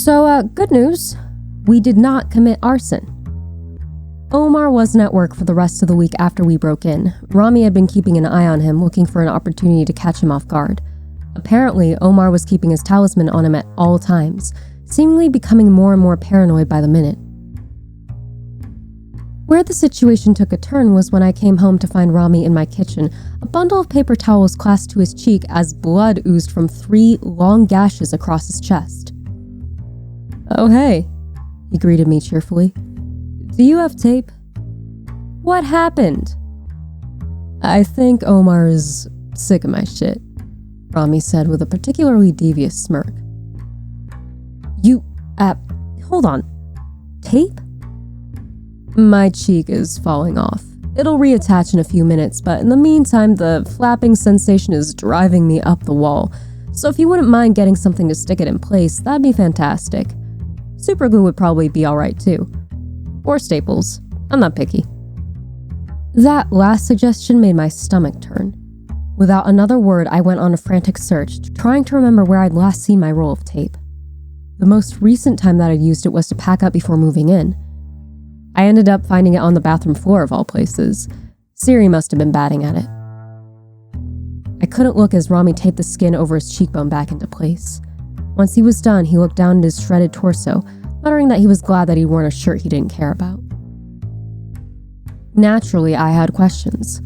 Good news. We did not commit arson. Omar wasn't at work for the rest of the week after we broke in. Rami had been keeping an eye on him, looking for an opportunity to catch him off guard. Apparently, Omar was keeping his talisman on him at all times, seemingly becoming more and more paranoid by the minute. Where the situation took a turn was when I came home to find Rami in my kitchen, a bundle of paper towels clasped to his cheek as blood oozed from 3 long gashes across his chest. "Oh hey," he greeted me cheerfully. "Do you have tape?" "What happened?" "I think Omar is sick of my shit," Rami said with a particularly devious smirk. Hold on. Tape?" "My cheek is falling off. It'll reattach in a few minutes, but in the meantime, the flapping sensation is driving me up the wall. So if you wouldn't mind getting something to stick it in place, that'd be fantastic. Super glue would probably be alright too. Or staples. I'm not picky." That last suggestion made my stomach turn. Without another word, I went on a frantic search, trying to remember where I'd last seen my roll of tape. The most recent time that I'd used it was to pack up before moving in. I ended up finding it on the bathroom floor of all places. Siri must have been batting at it. I couldn't look as Rami taped the skin over his cheekbone back into place. Once he was done, he looked down at his shredded torso, muttering that he was glad that he'd worn a shirt he didn't care about. Naturally, I had questions.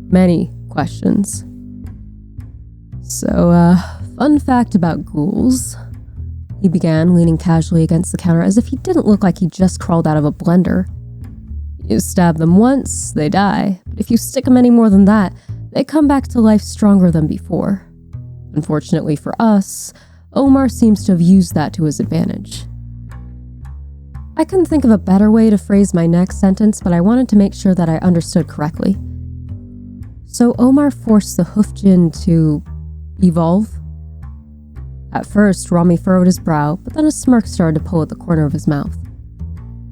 Many questions. Fun fact about ghouls," he began, leaning casually against the counter as if he didn't look like he just crawled out of a blender. "You stab them once, they die. But if you stick them any more than that, they come back to life stronger than before. Unfortunately for us, Omar seems to have used that to his advantage." I couldn't think of a better way to phrase my next sentence, but I wanted to make sure that I understood correctly. "So Omar forced the hoof djinn to evolve?" At first, Rami furrowed his brow, but then a smirk started to pull at the corner of his mouth.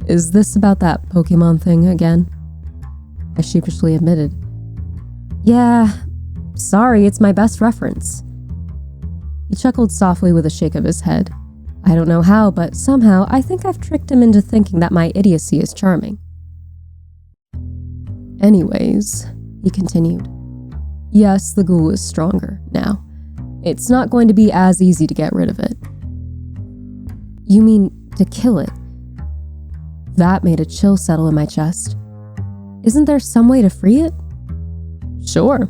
"Is this about that Pokemon thing again?" I sheepishly admitted. "Yeah, sorry, it's my best reference." He chuckled softly with a shake of his head. I don't know how, but somehow I think I've tricked him into thinking that my idiocy is charming. "Anyways," he continued, "yes, the ghoul is stronger now. It's not going to be as easy to get rid of it." "You mean to kill it?" That made a chill settle in my chest. "Isn't there some way to free it?" "Sure.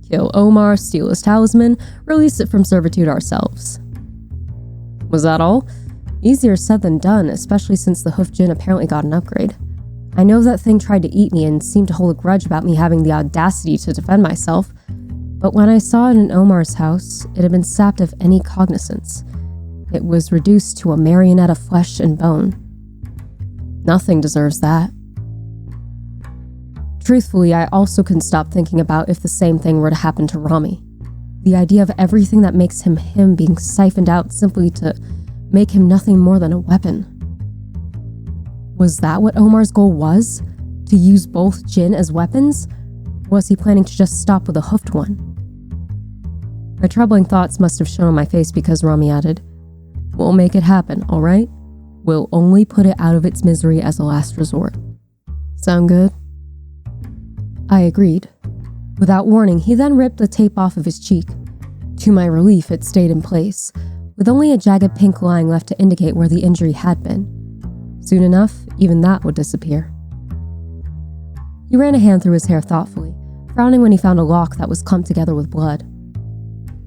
Kill Omar, steal his talisman, release it from servitude ourselves." Was that all? Easier said than done, especially since the hoof djinn apparently got an upgrade. I know that thing tried to eat me and seemed to hold a grudge about me having the audacity to defend myself, but when I saw it in Omar's house, it had been sapped of any cognizance. It was reduced to a marionette of flesh and bone. Nothing deserves that. Truthfully, I also couldn't stop thinking about if the same thing were to happen to Rami. The idea of everything that makes him being siphoned out simply to make him nothing more than a weapon. Was that what Omar's goal was? To use both djinn as weapons? Or was he planning to just stop with a hoofed one? My troubling thoughts must have shown on my face because Rami added, "We'll make it happen, alright? We'll only put it out of its misery as a last resort. Sound good?" I agreed. Without warning, he then ripped the tape off of his cheek. To my relief, it stayed in place, with only a jagged pink line left to indicate where the injury had been. Soon enough, even that would disappear. He ran a hand through his hair thoughtfully, frowning when he found a lock that was clumped together with blood.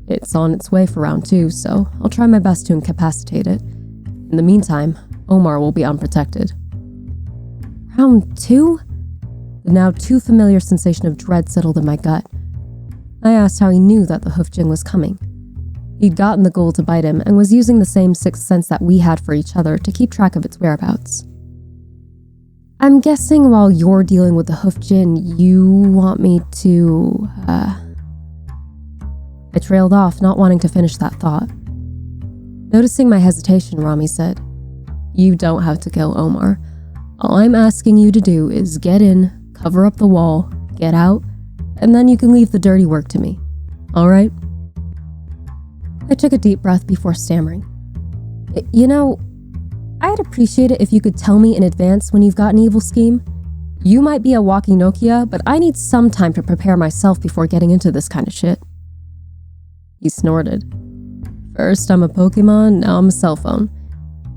"It's on its way for round 2, so I'll try my best to incapacitate it. In the meantime, Omar will be unprotected." "Round 2? The now too familiar sensation of dread settled in my gut. I asked how he knew that the hoof djinn was coming. He'd gotten the ghoul to bite him and was using the same sixth sense that we had for each other to keep track of its whereabouts. "I'm guessing while you're dealing with the hoof djinn, you want me to, I trailed off, not wanting to finish that thought. Noticing my hesitation, Rami said, "You don't have to kill Omar. All I'm asking you to do is get in, cover up the wall, get out, and then you can leave the dirty work to me. All right?" I took a deep breath before stammering. I'd appreciate it if you could tell me in advance when you've got an evil scheme. You might be a walking Nokia, but I need some time to prepare myself before getting into this kind of shit. He snorted. First I'm a Pokemon, now I'm a cell phone.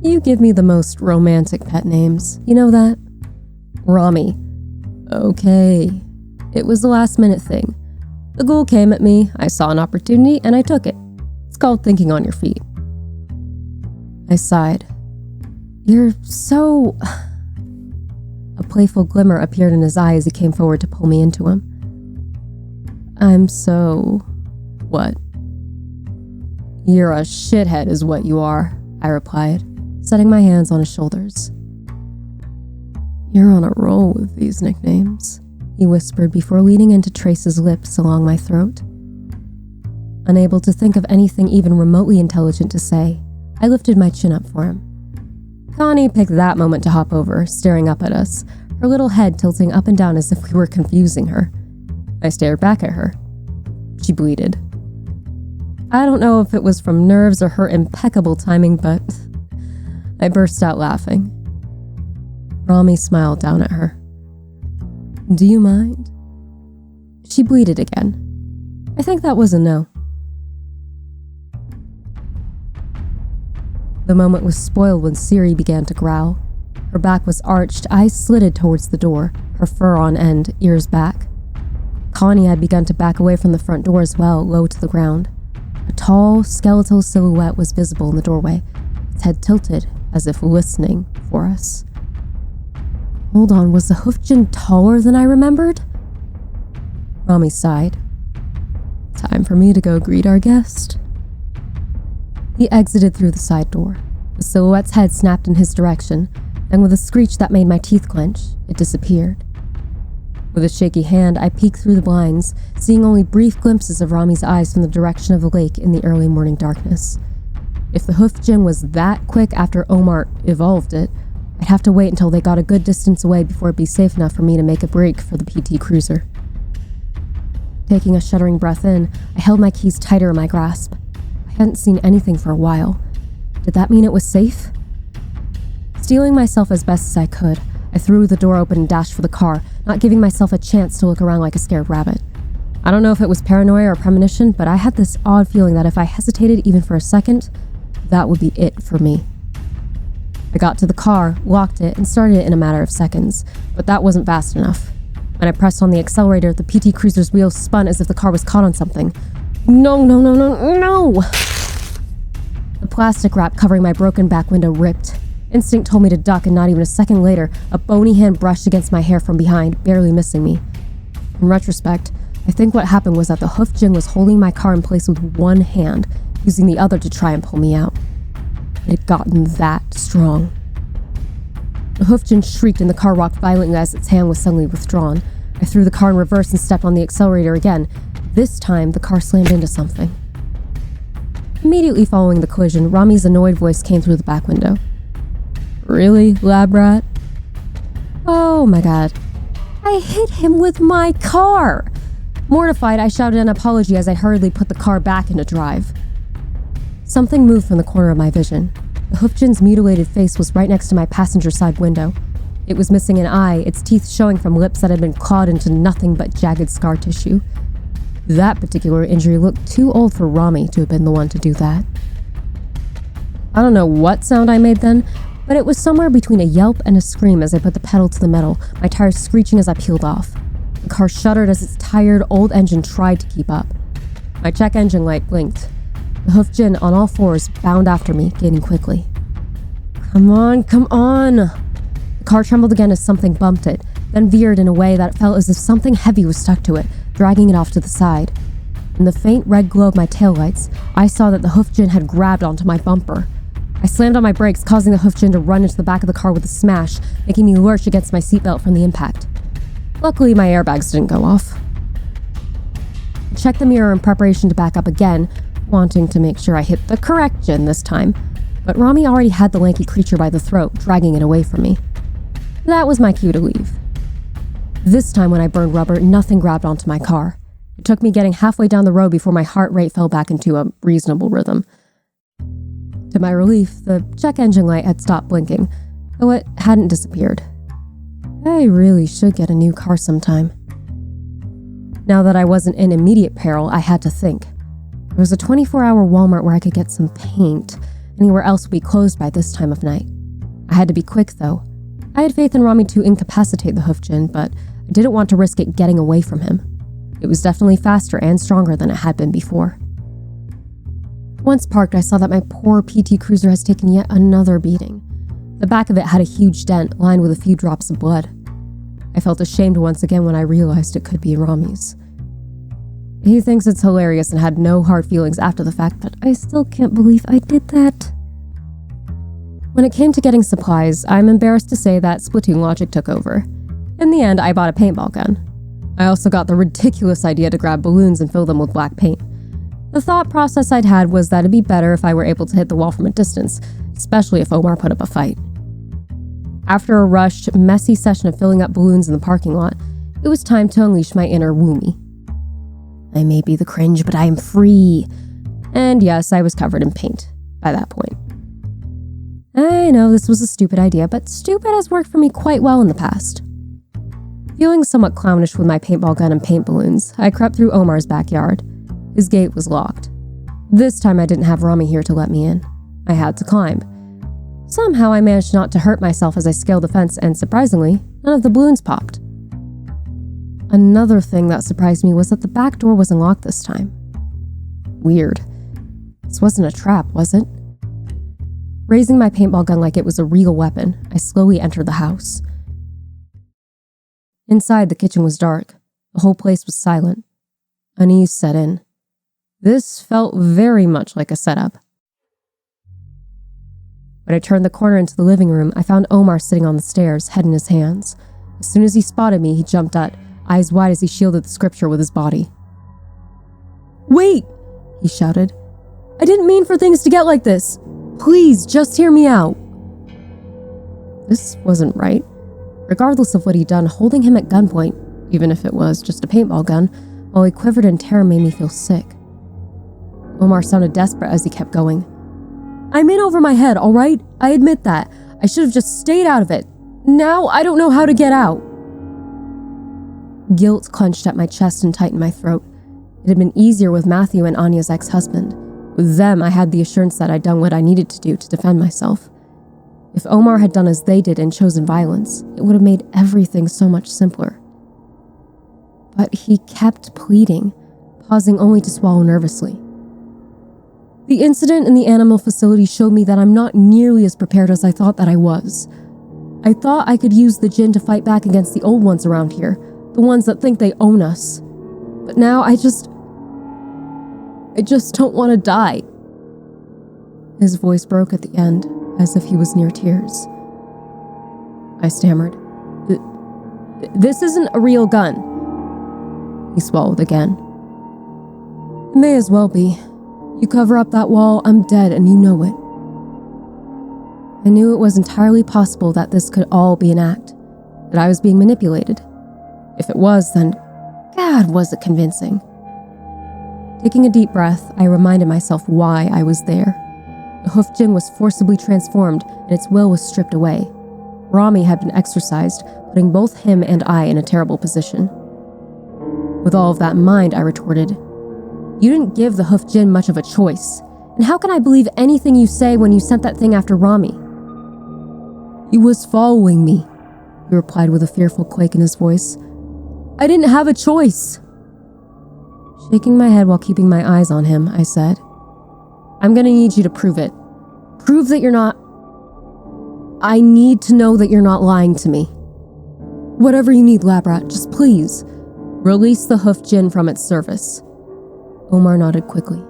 You give me the most romantic pet names, you know that? Rami. Okay. It was the last minute thing. The ghoul came at me, I saw an opportunity, and I took it. It's called thinking on your feet. I sighed. You're so... A playful glimmer appeared in his eye as he came forward to pull me into him. I'm so... What? You're a shithead is what you are, I replied, setting my hands on his shoulders. You're on a roll with these nicknames, he whispered before leaning in to trace his lips along my throat. Unable to think of anything even remotely intelligent to say, I lifted my chin up for him. Connie picked that moment to hop over, staring up at us, her little head tilting up and down as if we were confusing her. I stared back at her. She bleated. I don't know if it was from nerves or her impeccable timing, but I burst out laughing. Rami smiled down at her. Do you mind? She bleated again. I think that was a no. The moment was spoiled when Siri began to growl. Her back was arched, eyes slitted towards the door, her fur on end, ears back. Connie had begun to back away from the front door as well, low to the ground. A tall, skeletal silhouette was visible in the doorway, its head tilted, as if listening for us. Hold on, was the Hoofdjinn taller than I remembered? Rami sighed. Time for me to go greet our guest. He exited through the side door. The silhouette's head snapped in his direction, and with a screech that made my teeth clench, it disappeared. With a shaky hand, I peeked through the blinds, seeing only brief glimpses of Rami's eyes from the direction of the lake in the early morning darkness. If the Hoofdjinn was that quick after Omar evolved it, I'd have to wait until they got a good distance away before it'd be safe enough for me to make a break for the PT Cruiser. Taking a shuddering breath in, I held my keys tighter in my grasp. I hadn't seen anything for a while. Did that mean it was safe? Steeling myself as best as I could, I threw the door open and dashed for the car, not giving myself a chance to look around like a scared rabbit. I don't know if it was paranoia or premonition, but I had this odd feeling that if I hesitated even for a second, that would be it for me. I got to the car, locked it, and started it in a matter of seconds, but that wasn't fast enough. When I pressed on the accelerator, the PT Cruiser's wheels spun as if the car was caught on something. No! The plastic wrap covering my broken back window ripped. Instinct told me to duck, and not even a second later, a bony hand brushed against my hair from behind, barely missing me. In retrospect, I think what happened was that the Hoofdjinn was holding my car in place with one hand, using the other to try and pull me out. It had gotten that strong. The Hoofdjinn shrieked and the car rocked violently as its hand was suddenly withdrawn. I threw the car in reverse and stepped on the accelerator again. This time, the car slammed into something. Immediately following the collision, Rami's annoyed voice came through the back window. Really, lab rat? Oh my god. I hit him with my car! Mortified, I shouted an apology as I hurriedly put the car back into drive. Something moved from the corner of my vision. The Hoofdjinn's mutilated face was right next to my passenger side window. It was missing an eye, its teeth showing from lips that had been clawed into nothing but jagged scar tissue. That particular injury looked too old for Rami to have been the one to do that. I don't know what sound I made then, but it was somewhere between a yelp and a scream as I put the pedal to the metal, my tires screeching as I peeled off. The car shuddered as its tired old engine tried to keep up. My check engine light blinked. The Hoofdjinn on all fours bound after me, gaining quickly. Come on! The car trembled again as something bumped it, then veered in a way that felt as if something heavy was stuck to it, dragging it off to the side. In the faint red glow of my taillights, I saw that the Hoofdjinn had grabbed onto my bumper. I slammed on my brakes, causing the Hoofdjinn to run into the back of the car with a smash, making me lurch against my seatbelt from the impact. Luckily, my airbags didn't go off. I checked the mirror in preparation to back up again, wanting to make sure I hit the correct Jinn this time, but Rami already had the lanky creature by the throat, dragging it away from me. That was my cue to leave. This time when I burned rubber, nothing grabbed onto my car. It took me getting halfway down the road before my heart rate fell back into a reasonable rhythm. To my relief, the check engine light had stopped blinking, though it hadn't disappeared. I really should get a new car sometime. Now that I wasn't in immediate peril, I had to think. There was a 24-hour Walmart where I could get some paint. Anywhere else would be closed by this time of night. I had to be quick, though. I had faith in Rami to incapacitate the Hoofdjinn, but I didn't want to risk it getting away from him. It was definitely faster and stronger than it had been before. Once parked, I saw that my poor PT Cruiser has taken yet another beating. The back of it had a huge dent, lined with a few drops of blood. I felt ashamed once again when I realized it could be Rami's. He thinks it's hilarious and had no hard feelings after the fact, but I still can't believe I did that. When it came to getting supplies, I'm embarrassed to say that Splatoon logic took over. In the end, I bought a paintball gun. I also got the ridiculous idea to grab balloons and fill them with black paint. The thought process I'd had was that it'd be better if I were able to hit the wall from a distance, especially if Omar put up a fight. After a rushed, messy session of filling up balloons in the parking lot, it was time to unleash my inner Woomy. I may be the cringe, but I am free. And yes, I was covered in paint by that point. I know this was a stupid idea, but stupid has worked for me quite well in the past. Feeling somewhat clownish with my paintball gun and paint balloons, I crept through Omar's backyard. His gate was locked. This time I didn't have Rami here to let me in. I had to climb. Somehow I managed not to hurt myself as I scaled the fence, and surprisingly, none of the balloons popped. Another thing that surprised me was that the back door wasn't locked this time. Weird. This wasn't a trap, was it? Raising my paintball gun like it was a real weapon, I slowly entered the house. Inside, the kitchen was dark. The whole place was silent. Unease set in. This felt very much like a setup. When I turned the corner into the living room, I found Omar sitting on the stairs, head in his hands. As soon as he spotted me, he jumped up, eyes wide as he shielded the scripture with his body. "Wait!" he shouted. "I didn't mean for things to get like this. Please, just hear me out." This wasn't right. Regardless of what he'd done, holding him at gunpoint, even if it was just a paintball gun, while he quivered in terror made me feel sick. Omar sounded desperate as he kept going. "I'm in over my head, all right? I admit that. I should have just stayed out of it. Now I don't know how to get out." Guilt clenched at my chest and tightened my throat. It had been easier with Matthew and Anya's ex-husband. With them, I had the assurance that I'd done what I needed to do to defend myself. If Omar had done as they did and chosen violence, it would have made everything so much simpler. But he kept pleading, pausing only to swallow nervously. The incident in the animal facility showed me that I'm not nearly as prepared as I thought that I was. I thought I could use the Jinn to fight back against the old ones around here, the ones that think they own us. But now I just don't want to die. His voice broke at the end, as if he was near tears. I stammered. This isn't a real gun." He swallowed again. "It may as well be. You cover up that wall, I'm dead, and you know it." I knew it was entirely possible that this could all be an act, that I was being manipulated. If it was, then God, was it convincing. Taking a deep breath, I reminded myself why I was there. The Hoofdjinn was forcibly transformed, and its will was stripped away. Rami had been exorcised, putting both him and I in a terrible position. With all of that in mind, I retorted, "You didn't give the Hoofdjinn much of a choice, and how can I believe anything you say when you sent that thing after Rami?" "He was following me," he replied with a fearful quake in his voice. "I didn't have a choice." Shaking my head while keeping my eyes on him, I said, "I'm gonna need you to prove it. Prove that you're not... I need to know that you're not lying to me. Whatever you need, Labrat, just please. Release the Hoofdjinn from its service." Omar nodded quickly.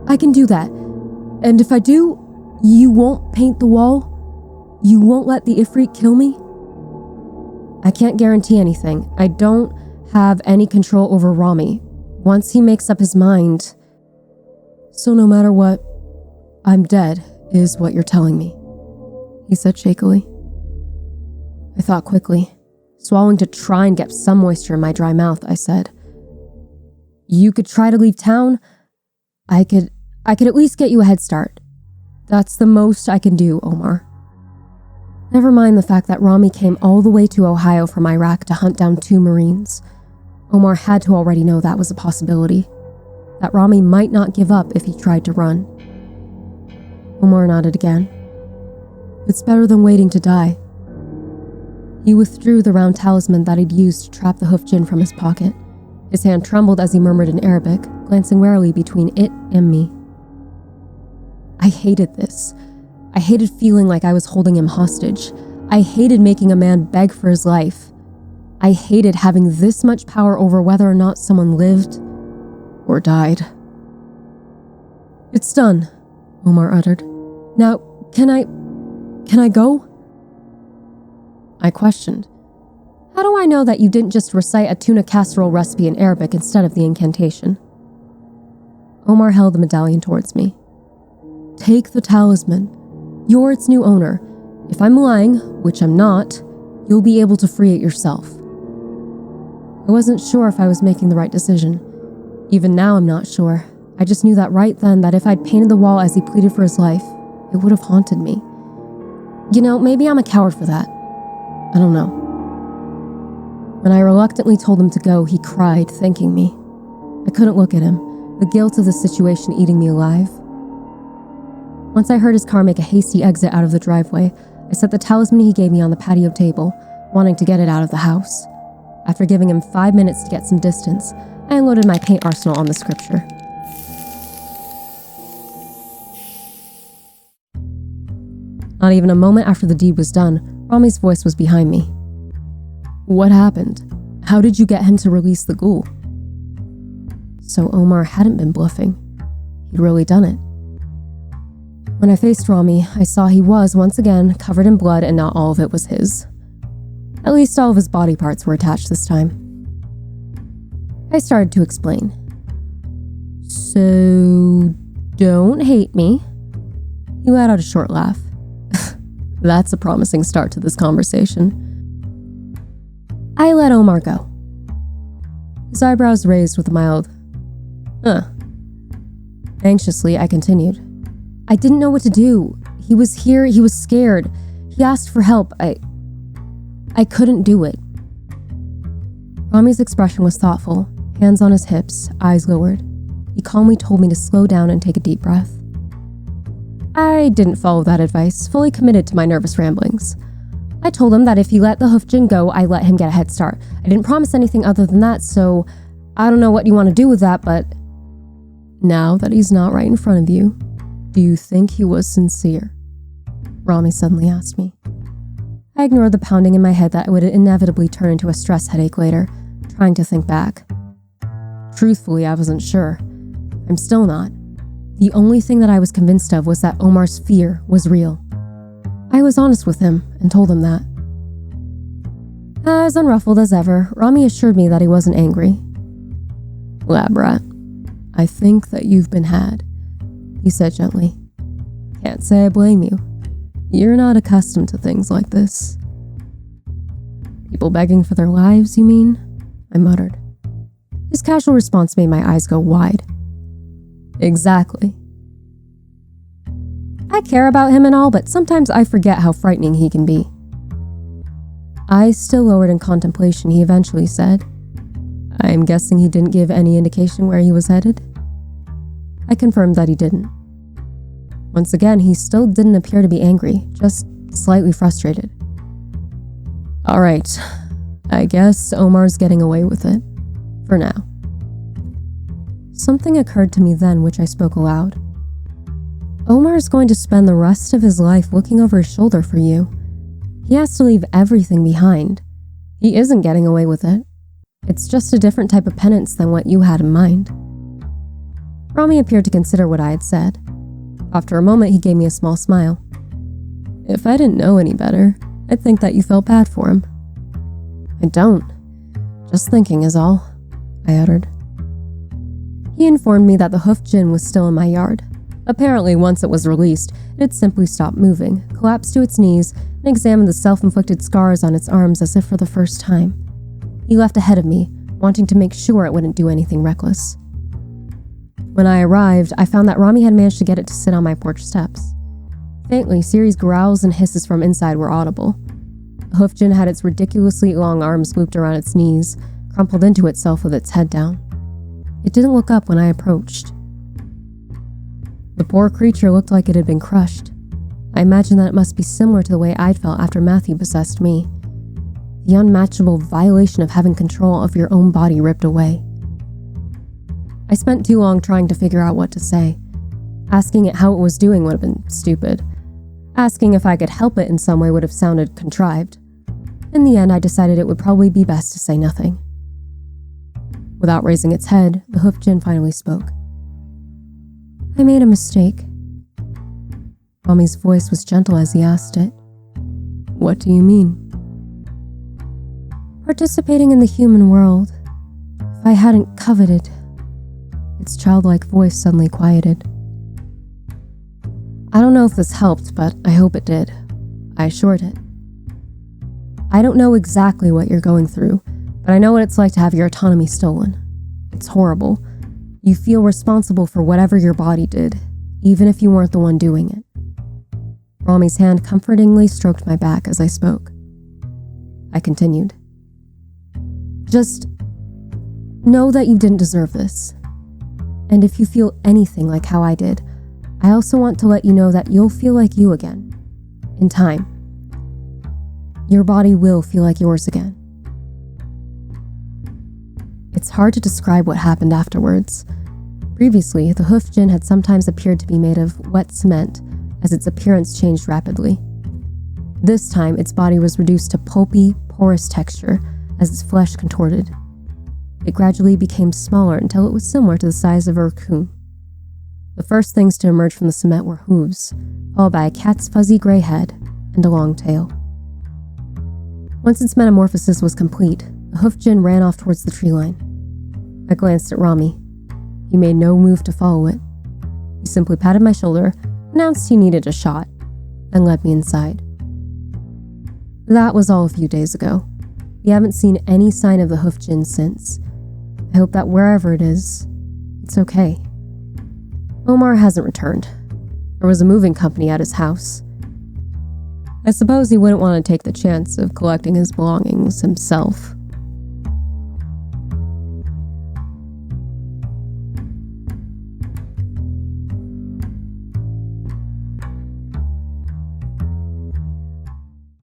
"I can do that. And if I do, you won't paint the wall? You won't let the Ifrit kill me?" "I can't guarantee anything. I don't have any control over Rami. Once he makes up his mind... So no matter what, I'm dead, is what you're telling me," he said shakily. I thought quickly. Swallowing to try and get some moisture in my dry mouth, I said, "You could try to leave town. I could at least get you a head start. That's the most I can do, Omar. Never mind the fact that Rami came all the way to Ohio from Iraq to hunt down 2 Marines. Omar had to already know that was a possibility, that Rami might not give up if he tried to run. Omar nodded again. It's better than waiting to die. He withdrew the round talisman that he'd used to trap the hoof djinn from his pocket. His hand trembled as he murmured in Arabic, glancing warily between it and me. I hated this. I hated feeling like I was holding him hostage. I hated making a man beg for his life. I hated having this much power over whether or not someone lived or died. It's done, Omar uttered. Now, can I go? I questioned. How do I know that you didn't just recite a tuna casserole recipe in Arabic instead of the incantation? Omar held the medallion towards me. Take the talisman. You're its new owner. If I'm lying, which I'm not, you'll be able to free it yourself. I wasn't sure if I was making the right decision. Even now I'm not sure. I just knew that right then that if I'd painted the wall as he pleaded for his life, it would have haunted me. You know, maybe I'm a coward for that. I don't know. When I reluctantly told him to go, he cried, thanking me. I couldn't look at him, the guilt of the situation eating me alive. Once I heard his car make a hasty exit out of the driveway, I set the talisman he gave me on the patio table, wanting to get it out of the house. After giving him 5 minutes to get some distance, I unloaded my paint arsenal on the scripture. Not even a moment after the deed was done, Rami's voice was behind me. What happened? How did you get him to release the ghoul? So Omar hadn't been bluffing. He'd really done it. When I faced Rami, I saw he was, once again, covered in blood and not all of it was his. At least all of his body parts were attached this time. I started to explain. So, don't hate me. He let out a short laugh. That's a promising start to this conversation. I let Omar go. His eyebrows raised with a mild, Anxiously, I continued. I didn't know what to do. He was here, he was scared. He asked for help. I couldn't do it. Rami's expression was thoughtful, hands on his hips, eyes lowered. He calmly told me to slow down and take a deep breath. I didn't follow that advice, fully committed to my nervous ramblings. I told him that if he let the hoof djinn go, I let him get a head start. I didn't promise anything other than that, so I don't know what you want to do with that, but now that he's not right in front of you, do you think he was sincere? Rami suddenly asked me. I ignored the pounding in my head that would inevitably turn into a stress headache later, trying to think back. Truthfully, I wasn't sure. I'm still not. The only thing that I was convinced of was that Omar's fear was real. I was honest with him and told him that. As unruffled as ever, Rami assured me that he wasn't angry. Lab rat, I think that you've been had, he said gently. Can't say I blame you. You're not accustomed to things like this. People begging for their lives, you mean? I muttered. His casual response made my eyes go wide. Exactly. I care about him and all, but sometimes I forget how frightening he can be. Eyes still lowered in contemplation, he eventually said, I'm guessing he didn't give any indication where he was headed? I confirmed that he didn't. Once again, he still didn't appear to be angry, just slightly frustrated. All right, I guess Omar's getting away with it. For now. Something occurred to me then which I spoke aloud. Omar's going to spend the rest of his life looking over his shoulder for you. He has to leave everything behind. He isn't getting away with it. It's just a different type of penance than what you had in mind. Rami appeared to consider what I had said. After a moment, he gave me a small smile. If I didn't know any better, I'd think that you felt bad for him. I don't. Just thinking is all, I uttered. He informed me that the hoof djinn was still in my yard. Apparently, once it was released, it had simply stopped moving, collapsed to its knees, and examined the self-inflicted scars on its arms as if for the first time. He left ahead of me, wanting to make sure it wouldn't do anything reckless. When I arrived, I found that Rami had managed to get it to sit on my porch steps. Faintly, Siri's growls and hisses from inside were audible. The hoof djinn had its ridiculously long arms looped around its knees, crumpled into itself with its head down. It didn't look up when I approached. The poor creature looked like it had been crushed. I imagined that it must be similar to the way I'd felt after Matthew possessed me. The unmatchable violation of having control of your own body ripped away. I spent too long trying to figure out what to say. Asking it how it was doing would have been stupid. Asking if I could help it in some way would have sounded contrived. In the end, I decided it would probably be best to say nothing. Without raising its head, the hoof djinn finally spoke. I made a mistake. Rami's voice was gentle as he asked it. What do you mean? Participating in the human world. If I hadn't coveted. Its childlike voice suddenly quieted. I don't know if this helped, but I hope it did. I assured it. I don't know exactly what you're going through, but I know what it's like to have your autonomy stolen. It's horrible. You feel responsible for whatever your body did, even if you weren't the one doing it. Rami's hand comfortingly stroked my back as I spoke. I continued. Just know that you didn't deserve this. And if you feel anything like how I did, I also want to let you know that you'll feel like you again. In time. Your body will feel like yours again. It's hard to describe what happened afterwards. Previously, the hoof djinn had sometimes appeared to be made of wet cement, as its appearance changed rapidly. This time, its body was reduced to pulpy, porous texture as its flesh contorted. It gradually became smaller until it was similar to the size of a raccoon. The first things to emerge from the cement were hooves, followed by a cat's fuzzy gray head and a long tail. Once its metamorphosis was complete, the hoof djinn ran off towards the tree line. I glanced at Rami. He made no move to follow it. He simply patted my shoulder, announced he needed a shot, and led me inside. That was all a few days ago. We haven't seen any sign of the hoof djinn since. I hope that wherever it is, it's okay. Omar hasn't returned. There was a moving company at his house. I suppose he wouldn't want to take the chance of collecting his belongings himself.